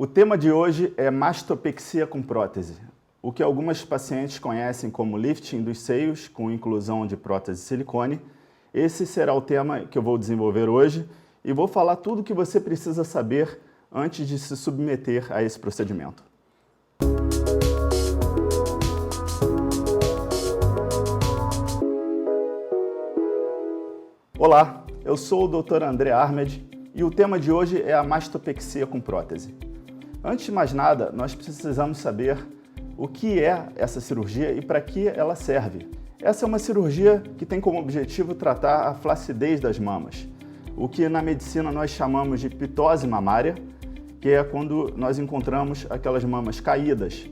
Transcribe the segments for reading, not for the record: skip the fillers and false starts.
O tema de hoje é mastopexia com prótese, o que algumas pacientes conhecem como lifting dos seios com inclusão de prótese de silicone. Esse será o tema que eu vou desenvolver hoje e vou falar tudo o que você precisa saber antes de se submeter a esse procedimento. Olá, eu sou o Dr. André Armed e o tema de hoje é a mastopexia com prótese. Antes de mais nada, nós precisamos saber o que é essa cirurgia e para que ela serve. Essa é uma cirurgia que tem como objetivo tratar a flacidez das mamas, o que na medicina nós chamamos de pitose mamária, que é quando nós encontramos aquelas mamas caídas.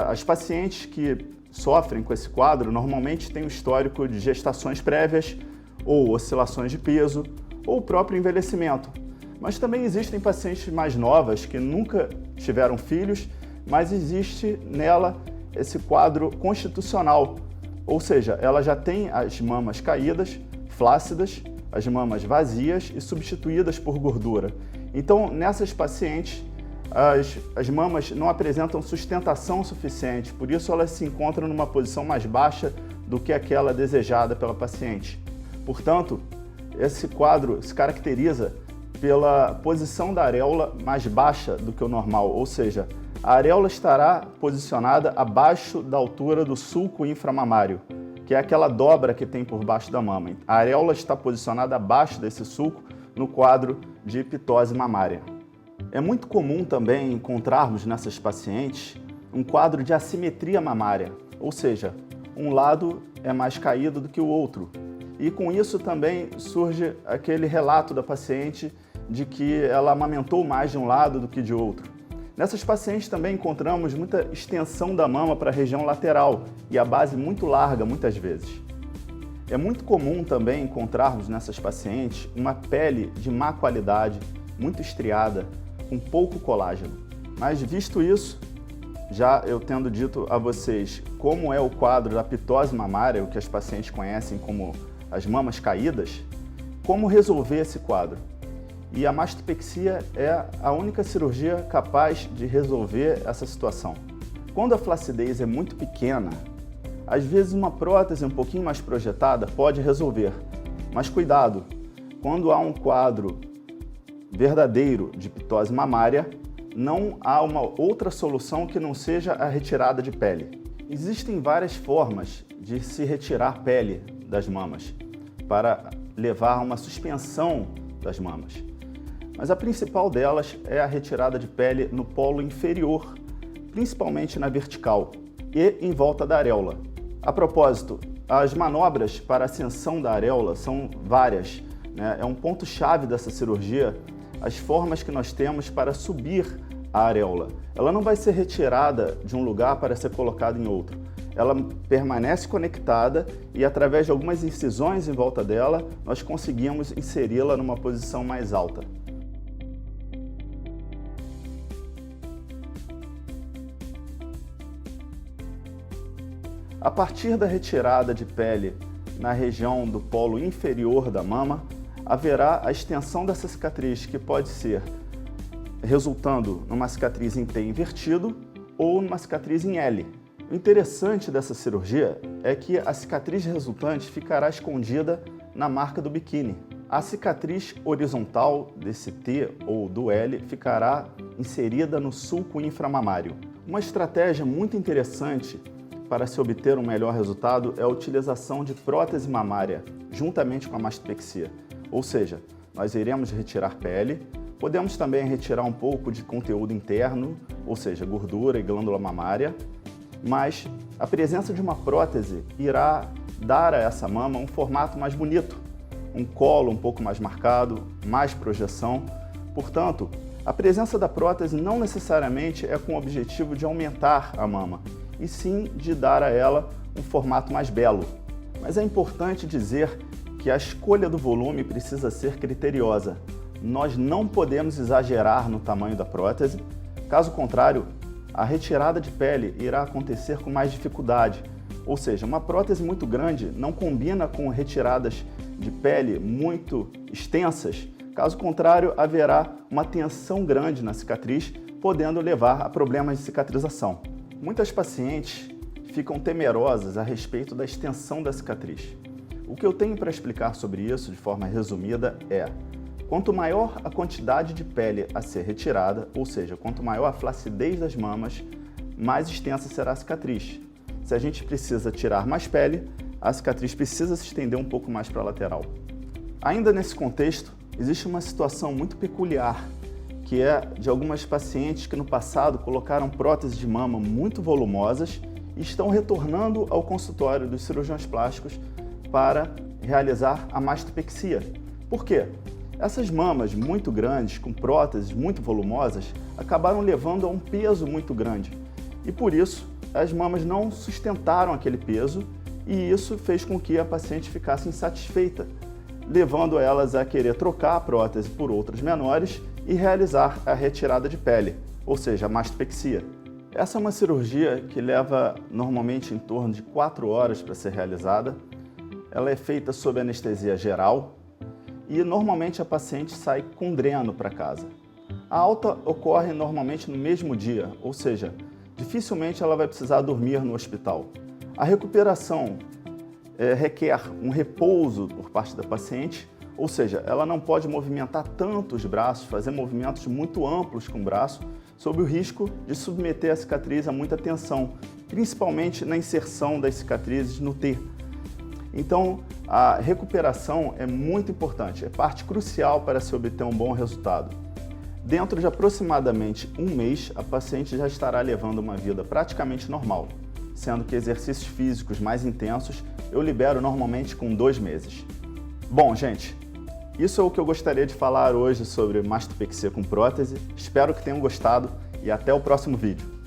As pacientes que sofrem com esse quadro normalmente têm um histórico de gestações prévias, ou oscilações de peso, ou o próprio envelhecimento. Mas também existem pacientes mais novas que nunca tiveram filhos, mas existe nela esse quadro constitucional, ou seja, ela já tem as mamas caídas, flácidas, as mamas vazias e substituídas por gordura. Então, nessas pacientes, as mamas não apresentam sustentação suficiente, por isso elas se encontram numa posição mais baixa do que aquela desejada pela paciente. Portanto, esse quadro se caracteriza pela posição da areola mais baixa do que o normal, ou seja, a areola estará posicionada abaixo da altura do sulco inframamário, que é aquela dobra que tem por baixo da mama. A areola está posicionada abaixo desse sulco no quadro de pitose mamária. É muito comum também encontrarmos nessas pacientes um quadro de assimetria mamária, ou seja, um lado é mais caído do que o outro. E com isso também surge aquele relato da paciente de que ela amamentou mais de um lado do que de outro. Nessas pacientes também encontramos muita extensão da mama para a região lateral e a base muito larga muitas vezes. É muito comum também encontrarmos nessas pacientes uma pele de má qualidade, muito estriada, com pouco colágeno. Mas visto isso, já eu tendo dito a vocês como é o quadro da pitose mamária, o que as pacientes conhecem como as mamas caídas, como resolver esse quadro? E a mastopexia é a única cirurgia capaz de resolver essa situação. Quando a flacidez é muito pequena, às vezes uma prótese um pouquinho mais projetada pode resolver. Mas cuidado, quando há um quadro verdadeiro de pitose mamária, não há uma outra solução que não seja a retirada de pele. Existem várias formas de se retirar pele das mamas para levar a uma suspensão das mamas. Mas a principal delas é a retirada de pele no polo inferior, principalmente na vertical e em volta da areola. A propósito, as manobras para a ascensão da areola são várias, né? É um ponto-chave dessa cirurgia as formas que nós temos para subir a areola. Ela não vai ser retirada de um lugar para ser colocada em outro. Ela permanece conectada e, através de algumas incisões em volta dela, nós conseguimos inseri-la numa posição mais alta. A partir da retirada de pele na região do polo inferior da mama, haverá a extensão dessa cicatriz, que pode ser resultando numa cicatriz em T invertido ou numa cicatriz em L. O interessante dessa cirurgia é que a cicatriz resultante ficará escondida na marca do biquíni. A cicatriz horizontal desse T ou do L ficará inserida no sulco inframamário. Uma estratégia muito interessante para se obter um melhor resultado é a utilização de prótese mamária, juntamente com a mastopexia. Ou seja, nós iremos retirar pele, podemos também retirar um pouco de conteúdo interno, ou seja, gordura e glândula mamária, mas a presença de uma prótese irá dar a essa mama um formato mais bonito, um colo um pouco mais marcado, mais projeção. Portanto, a presença da prótese não necessariamente é com o objetivo de aumentar a mama, e sim de dar a ela um formato mais belo. Mas é importante dizer que a escolha do volume precisa ser criteriosa. Nós não podemos exagerar no tamanho da prótese, caso contrário, a retirada de pele irá acontecer com mais dificuldade. Ou seja, uma prótese muito grande não combina com retiradas de pele muito extensas, caso contrário, haverá uma tensão grande na cicatriz, podendo levar a problemas de cicatrização. Muitas pacientes ficam temerosas a respeito da extensão da cicatriz. O que eu tenho para explicar sobre isso de forma resumida é: quanto maior a quantidade de pele a ser retirada, ou seja, quanto maior a flacidez das mamas, mais extensa será a cicatriz. Se a gente precisa tirar mais pele, a cicatriz precisa se estender um pouco mais para a lateral. Ainda nesse contexto, existe uma situação muito peculiar, que é de algumas pacientes que no passado colocaram próteses de mama muito volumosas e estão retornando ao consultório dos cirurgiões plásticos para realizar a mastopexia. Por quê? Essas mamas muito grandes, com próteses muito volumosas, acabaram levando a um peso muito grande e por isso as mamas não sustentaram aquele peso e isso fez com que a paciente ficasse insatisfeita, levando elas a querer trocar a prótese por outras menores e realizar a retirada de pele, ou seja, a mastopexia. Essa é uma cirurgia que leva normalmente em torno de 4 horas para ser realizada. Ela é feita sob anestesia geral e normalmente a paciente sai com dreno para casa. A alta ocorre normalmente no mesmo dia, ou seja, dificilmente ela vai precisar dormir no hospital. A recuperação requer um repouso por parte da paciente, ou seja, ela não pode movimentar tanto os braços, fazer movimentos muito amplos com o braço, sob o risco de submeter a cicatriz a muita tensão, principalmente na inserção das cicatrizes no T. Então, a recuperação é muito importante, é parte crucial para se obter um bom resultado. Dentro de aproximadamente um mês, a paciente já estará levando uma vida praticamente normal, sendo que exercícios físicos mais intensos eu libero normalmente com 2 meses. Bom, gente, isso é o que eu gostaria de falar hoje sobre mastopexia com prótese. Espero que tenham gostado e até o próximo vídeo.